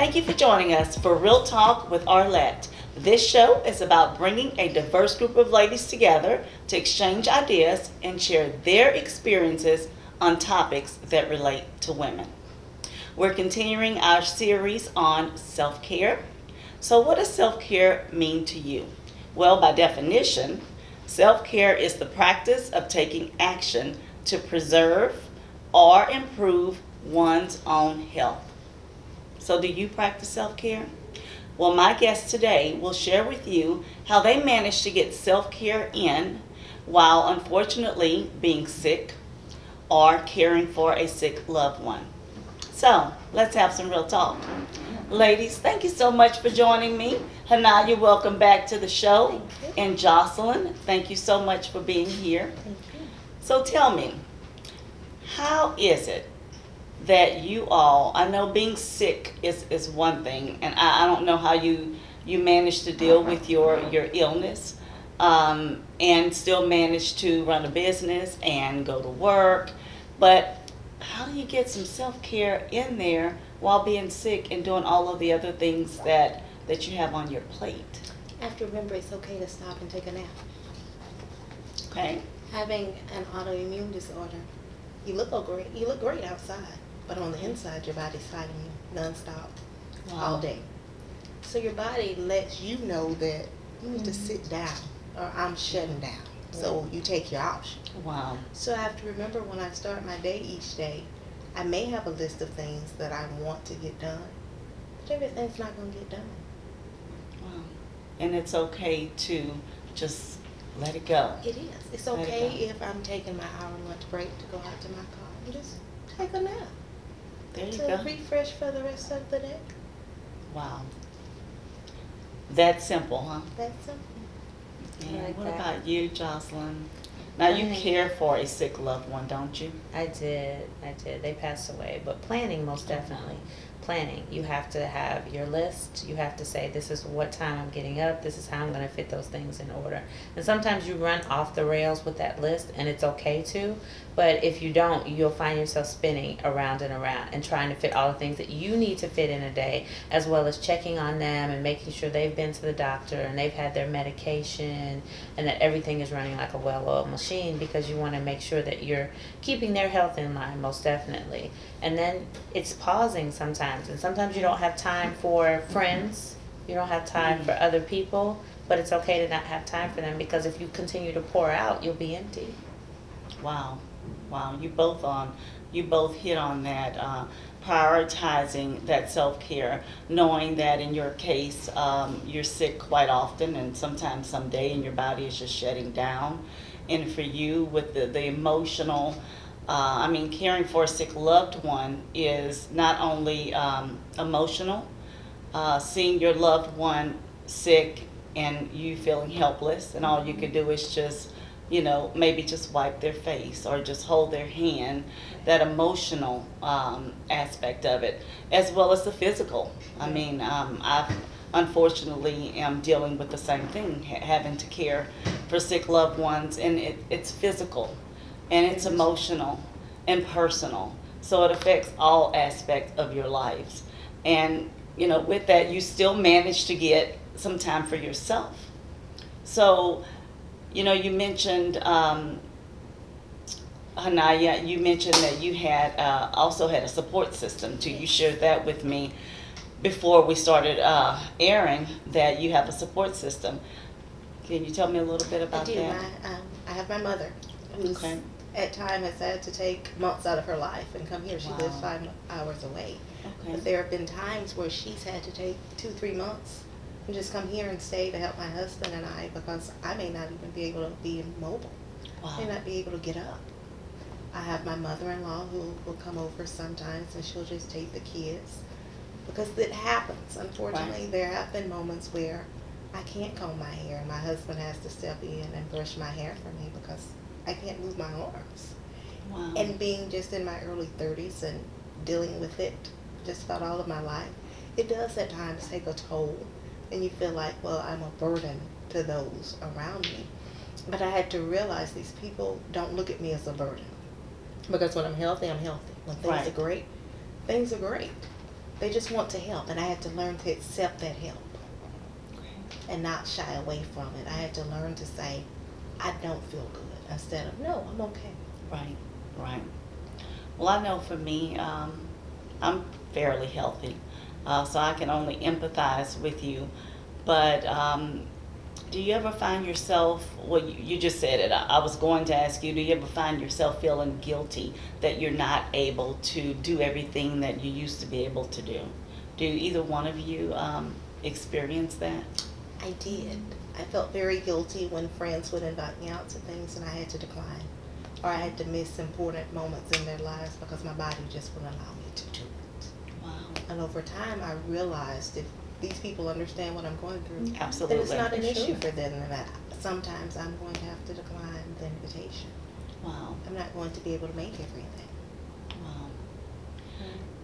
Thank you for joining us for Real Talk with Arlette. This show is about bringing a diverse group of ladies together to exchange ideas and share their experiences on topics that relate to women. We're continuing our series on self-care. So what does self-care mean to you? Well, by definition, self-care is the practice of taking action to preserve or improve one's own health. So do you practice self-care? Well, my guest today will share with you how they managed to get self-care in while unfortunately being sick or caring for a sick loved one. So let's have some real talk. Ladies, thank you so much for joining me. Hanaiya, welcome back to the show. And Joslyn, thank you so much for being here. So tell me, how is it that you all, I know being sick is one thing, and I don't know how you manage to deal with your illness and still manage to run a business and go to work, but how do you get some self-care in there while being sick and doing all of the other things that you have on your plate? You have to remember it's okay to stop and take a nap. Okay. Having an autoimmune disorder, you look great outside, but on the inside your body's fighting you nonstop, all day. So your body lets you know that you need to sit down or I'm shutting down. So you take your option. Wow. So I have to remember when I start my day each day, I may have a list of things that I want to get done, but everything's not going to get done. Wow. And it's okay to just let it go. It is. It's okay if I'm taking my hour lunch break to go out to my car and just take a nap. There you to go. refresh for the rest of the day. Wow. That simple, huh? That's simple. Yeah. like What that. about you, Joslyn? Now you care for a sick loved one, don't you? I did. They passed away. But planning, most definitely. Planning. You have to have your list. You have to say, this is what time I'm getting up. This is how I'm going to fit those things in order. And sometimes you run off the rails with that list, and it's okay to. But if you don't, you'll find yourself spinning around and trying to fit all the things that you need to fit in a day, as well as checking on them and making sure they've been to the doctor and they've had their medication and that everything is running like a well-oiled machine, because you want to make sure that you're keeping their health in line, most definitely. And then it's pausing sometimes, and sometimes you don't have time for friends, you don't have time for other people, but it's okay to not have time for them, because if you continue to pour out, you'll be empty. Wow. You both hit on that, prioritizing that self-care, knowing that in your case, you're sick quite often, and sometimes someday and your body is just shutting down. And for you, with the emotional, caring for a sick loved one is not only emotional, seeing your loved one sick and you feeling helpless, and all you could do is just, maybe just wipe their face or just hold their hand, that emotional aspect of it, as well as the physical. I unfortunately am dealing with the same thing, having to care for sick loved ones, and it's physical and it's emotional and personal. So it affects all aspects of your lives. And, with that, you still manage to get some time for yourself. So, you mentioned, Hanaiya, you mentioned that you had also had a support system too. You shared that with me before we started airing, that you have a support system. Can you tell me a little bit about I do. that? I have my mother, who's at times has had to take months out of her life and come here. She lives 5 hours away. Okay. But there have been times where she's had to take 2-3 months and just come here and stay to help my husband and I, because I may not even be able to be mobile. Wow. I may not be able to get up. I have my mother-in-law who will come over sometimes, and she'll just take the kids, because it happens. Unfortunately, there have been moments where I can't comb my hair, and my husband has to step in and brush my hair for me because I can't move my arms. Wow. And being just in my early 30s and dealing with it just about all of my life, it does at times take a toll, and you feel like, well, I'm a burden to those around me. But I had to realize these people don't look at me as a burden, because when I'm healthy, I'm healthy. When things are great, things are great. they just want to help, and I had to learn to accept that help and not shy away from it. I had to learn to say, I don't feel good, instead of, no, I'm okay. Right, right. Well, I know for me, I'm fairly healthy, so I can only empathize with you. But do you ever find yourself, well, you just said it, I was going to ask you, do you ever find yourself feeling guilty that you're not able to do everything that you used to be able to do? Do either one of you experience that? I did. I felt very guilty when friends would invite me out to things and I had to decline. Or I had to miss important moments in their lives because my body just wouldn't allow me to do it. Wow. And over time, I realized if these people understand what I'm going through, Absolutely. then it's not an issue Sure. for them. And that sometimes I'm going to have to decline the invitation. Wow. I'm not going to be able to make everything. Wow.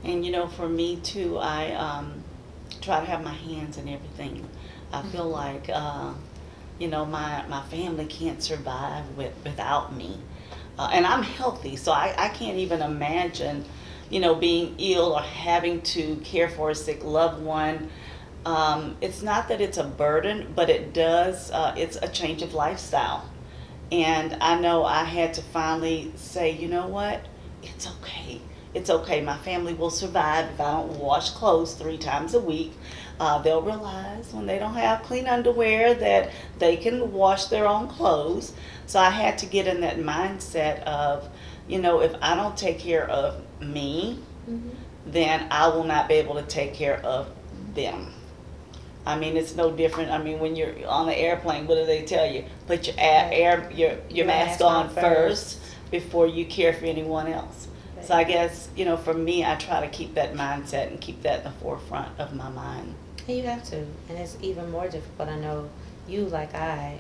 And you know, for me too, I try to have my hands in everything. I feel like, you know, my family can't survive without me. And I'm healthy, so I can't even imagine, you know, being ill or having to care for a sick loved one. It's not that it's a burden, but it's a change of lifestyle. And I know I had to finally say, you know what? It's okay. It's okay. My family will survive if I don't wash clothes 3 times a week. They'll realize when they don't have clean underwear that they can wash their own clothes. So I had to get in that mindset of, you know, if I don't take care of me, then I will not be able to take care of them. I mean, it's no different. I mean, when you're on the airplane, what do they tell you? Put your mask on first before you care for anyone else. So I guess, you know, for me, I try to keep that mindset and keep that in the forefront of my mind. And you have to, and it's even more difficult. I know you, like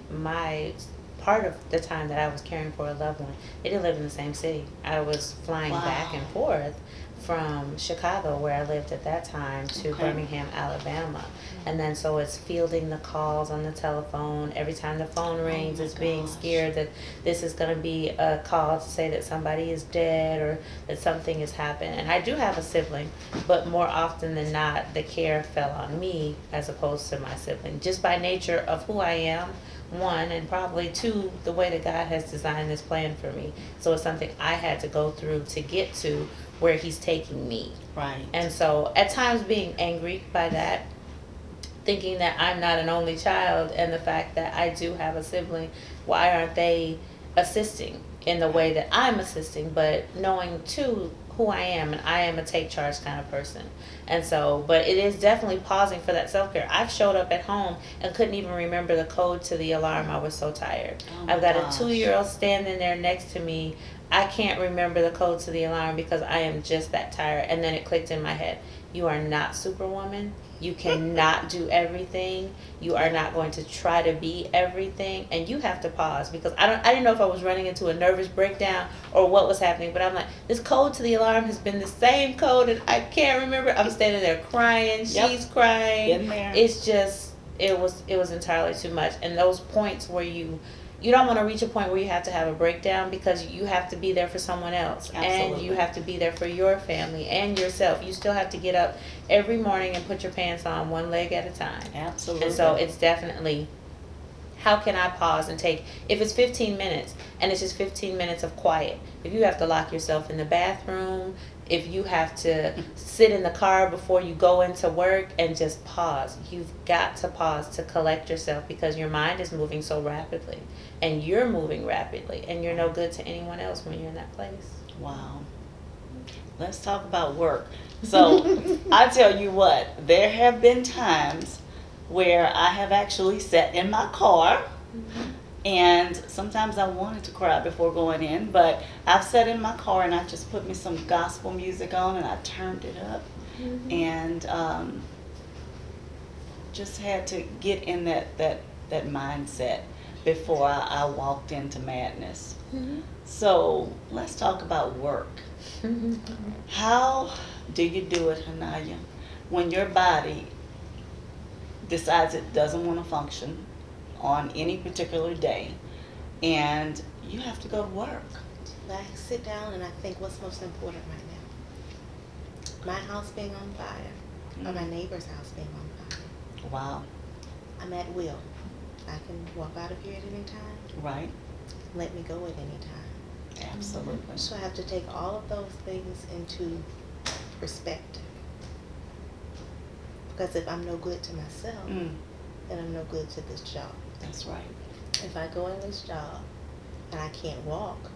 my part of the time that I was caring for a loved one, they didn't live in the same city. I was flying back and forth from Chicago, where I lived at that time, to Birmingham, Alabama. And then so it's fielding the calls on the telephone. Every time the phone rings, it's being scared that this is going to be a call to say that somebody is dead or that something has happened. And I do have a sibling, but more often than not, the care fell on me as opposed to my sibling, just by nature of who I am, one, and probably two, the way that God has designed this plan for me. So it's something I had to go through to get to where he's taking me. Right. And so at times being angry by that, thinking that I'm not an only child, and the fact that I do have a sibling, why aren't they assisting in the way that I'm assisting? But knowing too who I am, and I am a take charge kind of person. And so, but it is definitely pausing for that self-care. I've showed up at home and couldn't even remember the code to the alarm. I was so tired. I've got a 2-year-old standing there next to me. I can't remember the code to the alarm because I am just that tired. And then it clicked in my head. You are not Superwoman. You cannot do everything. You are not going to try to be everything. And you have to pause, because I didn't know if I was running into a nervous breakdown or what was happening. But I'm like, this code to the alarm has been the same code and I can't remember. I'm standing there crying. She's crying. In there. It's just, it was entirely too much. And those points where you don't want to reach a point where you have to have a breakdown, because you have to be there for someone else. Absolutely. And you have to be there for your family and yourself. You still have to get up every morning and put your pants on one leg at a time. Absolutely. And so it's definitely, how can I pause and take, if it's 15 minutes and it's just 15 minutes of quiet, if you have to lock yourself in the bathroom, if you have to sit in the car before you go into work and just pause, you've got to pause to collect yourself, because your mind is moving so rapidly and you're moving rapidly and you're no good to anyone else when you're in that place. Wow. Let's talk about work. So I tell you what, there have been times where I have actually sat in my car, and sometimes I wanted to cry before going in, but I've sat in my car and I just put me some gospel music on and I turned it up, and just had to get in that mindset before I walked into madness. So let's talk about work. How do you do it, Hanaiya, when your body decides it doesn't want to function on any particular day and you have to go to work? I sit down and I think, what's most important right now? My house being on fire, or my neighbor's house being on fire. Wow. I'm at will. I can walk out of here at any time. Right. Let me go at any time. Absolutely. So I have to take all of those things into perspective. Because if I'm no good to myself, then I'm no good to this job. That's right. If I go in this job and I can't walk,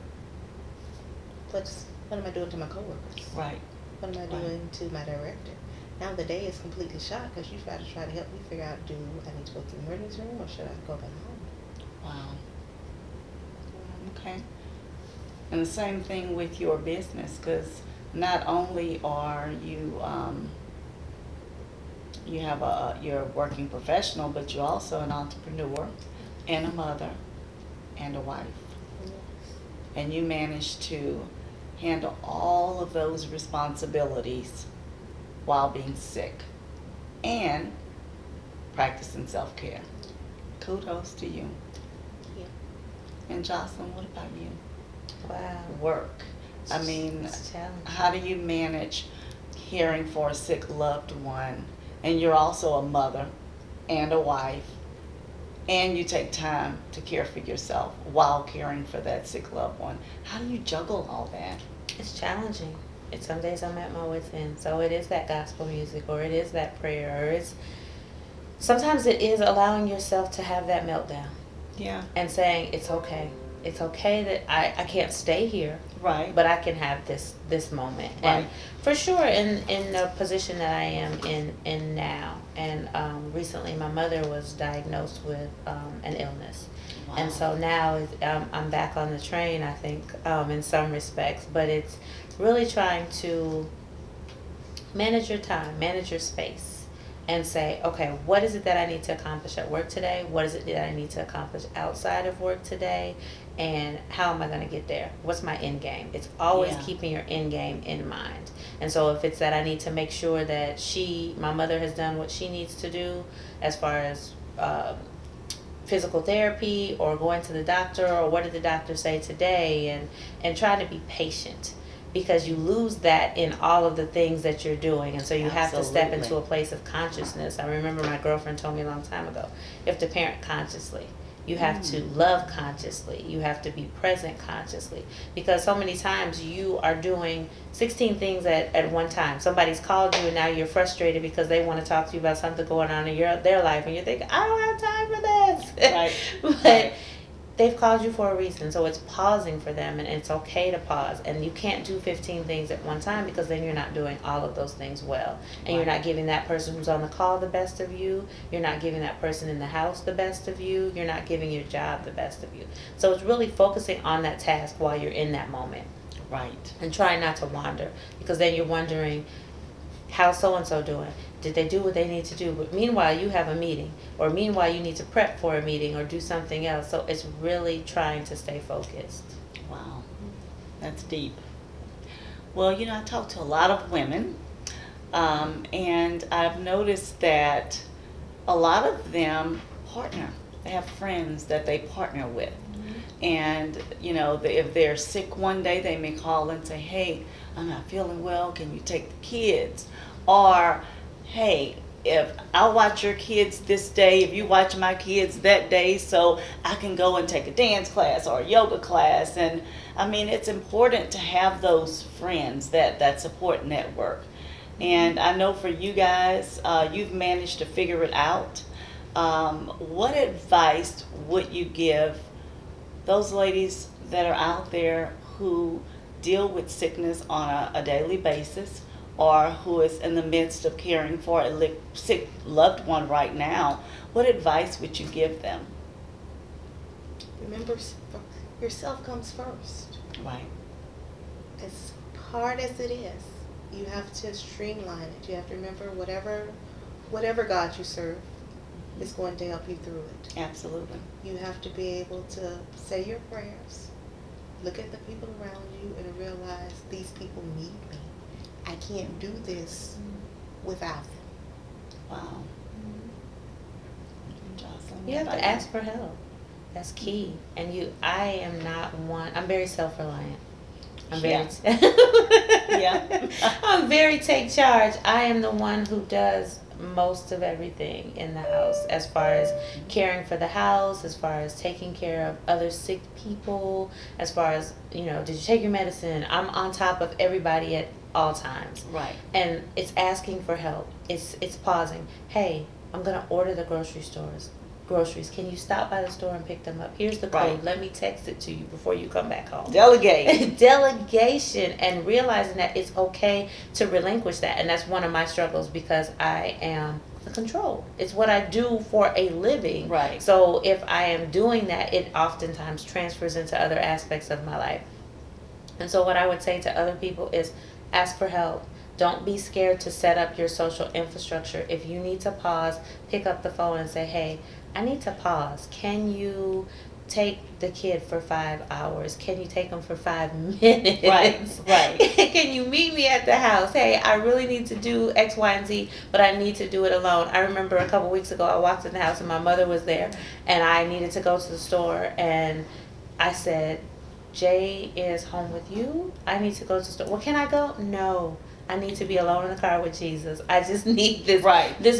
what am I doing to my coworkers? Right. What am I doing to my director? Now the day is completely shot because you try to help me figure out, do I need to go to the emergency room or should I go back home? Wow. Okay. And the same thing with your business, because not only are you you're a working professional, but you're also an entrepreneur and a mother and a wife. Yes. And you manage to handle all of those responsibilities while being sick and practicing self-care. Kudos to you. Yeah. And Joslyn, what about you? Wow. Work. I mean, It's challenging. how do you manage caring for a sick loved one? And you're also a mother and a wife, and you take time to care for yourself while caring for that sick loved one. How do you juggle all that? It's challenging. It's some days I'm at my wit's end. So it is that gospel music, or it is that prayer, or sometimes it is allowing yourself to have that meltdown Yeah. and saying it's okay. It's okay that I can't stay here, Right. but I can have this moment. Right. And for sure, in the position that I am in now, and recently my mother was diagnosed with an illness. Wow. And so now I'm back on the train, I think, in some respects. But it's really trying to manage your time, manage your space, and say, okay, what is it that I need to accomplish at work today? What is it that I need to accomplish outside of work today? And how am I going to get there? What's my end game? It's always keeping your end game in mind. And so if it's that I need to make sure that my mother has done what she needs to do as far as physical therapy or going to the doctor, or what did the doctor say today, and trying to be patient, because you lose that in all of the things that you're doing. And so you have to step into a place of consciousness. I remember my girlfriend told me a long time ago, you have to parent consciously. You have to love consciously. You have to be present consciously. Because so many times you are doing 16 things at one time. Somebody's called you and now you're frustrated because they want to talk to you about something going on in their life. And you're thinking, I don't have time for this. Right. But they've called you for a reason. So it's pausing for them, and it's okay to pause. And you can't do 15 things at one time, because then you're not doing all of those things well. And you're not giving that person who's on the call the best of you. You're not giving that person in the house the best of you. You're not giving your job the best of you. So it's really focusing on that task while you're in that moment. Right. And trying not to wander, because then you're wondering, how's so-and-so doing? Did they do what they need to do? But meanwhile, you have a meeting, or meanwhile, you need to prep for a meeting or do something else. So it's really trying to stay focused. Wow. That's deep. Well, I talk to a lot of women, and I've noticed that a lot of them partner. They have friends that they partner with. And, if they're sick one day, they may call and say, hey, I'm not feeling well. Can you take the kids? Or, hey, if I'll watch your kids this day, if you watch my kids that day, so I can go and take a dance class or a yoga class. And I mean, it's important to have those friends, that support network. And I know for you guys, you've managed to figure it out. What advice would you give those ladies that are out there who deal with sickness on a daily basis, or who is in the midst of caring for a sick loved one right now? What advice would you give them? Remember, yourself comes first. Right. As hard as it is, you have to streamline it. You have to remember whatever God you serve is going to help you through it. Absolutely. You have to be able to say your prayers, look at the people around you, and realize these people need me. I can't do this without them. Wow. Joslyn, You have to ask for help. That's key. And I'm very self-reliant. I'm very Yeah. I'm very take charge. I am the one who does most of everything in the house, as far as caring for the house, as far as taking care of other sick people, as far as, did you take your medicine? I'm on top of everybody at all times. Right. And it's asking for help. It's pausing. Hey, I'm gonna order the groceries. Can you stop by the store and pick them up? Here's the code. Right. Let me text it to you before you come back home. Delegate. Delegation, and realizing that it's okay to relinquish that. And that's one of my struggles, because I am the control. It's what I do for a living. Right. So if I am doing that, it oftentimes transfers into other aspects of my life. And so what I would say to other people is ask for help. Don't be scared to set up your social infrastructure. If you need to pause, pick up the phone and say, hey, I need to pause. Can you take the kid for 5 hours? Can you take them for 5 minutes? Right. Can you meet me at the house? Hey, I really need to do X, Y, and Z, but I need to do it alone. I remember a couple weeks ago, I walked in the house and my mother was there, and I needed to go to the store, and I said, Jay is home with you. I need to go to the store. Well, can I go? No. I need to be alone in the car with Jesus. I just need this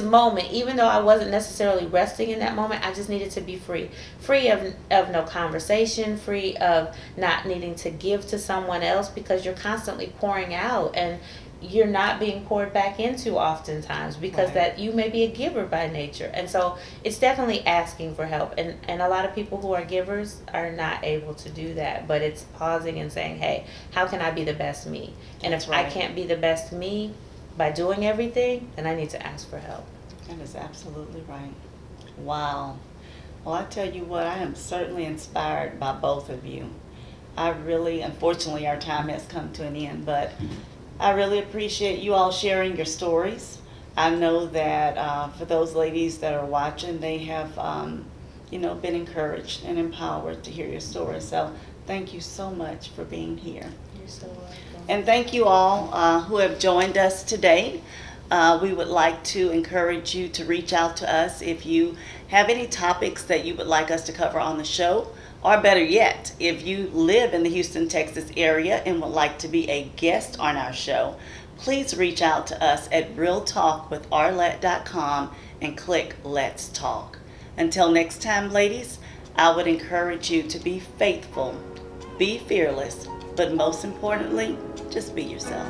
moment. Even though I wasn't necessarily resting in that moment, I just needed to be free. Free of no conversation, free of not needing to give to someone else, because you're constantly pouring out and you're not being poured back into oftentimes, because Right. that you may be a giver by nature. And so it's definitely asking for help. And a lot of people who are givers are not able to do that. But it's pausing and saying, hey, how can I be the best me? And That's if I right. can't be the best me by doing everything, then I need to ask for help. That is absolutely right. Wow. Well, I tell you what, I am certainly inspired by both of you. Unfortunately, our time has come to an end, but I really appreciate you all sharing your stories. I know that for those ladies that are watching, they have, been encouraged and empowered to hear your stories. So thank you so much for being here. You're so welcome. And thank you all who have joined us today. We would like to encourage you to reach out to us if you have any topics that you would like us to cover on the show. Or better yet, if you live in the Houston, Texas area and would like to be a guest on our show, please reach out to us at realtalkwitharlette.com and click Let's Talk. Until next time, ladies, I would encourage you to be faithful, be fearless, but most importantly, just be yourself.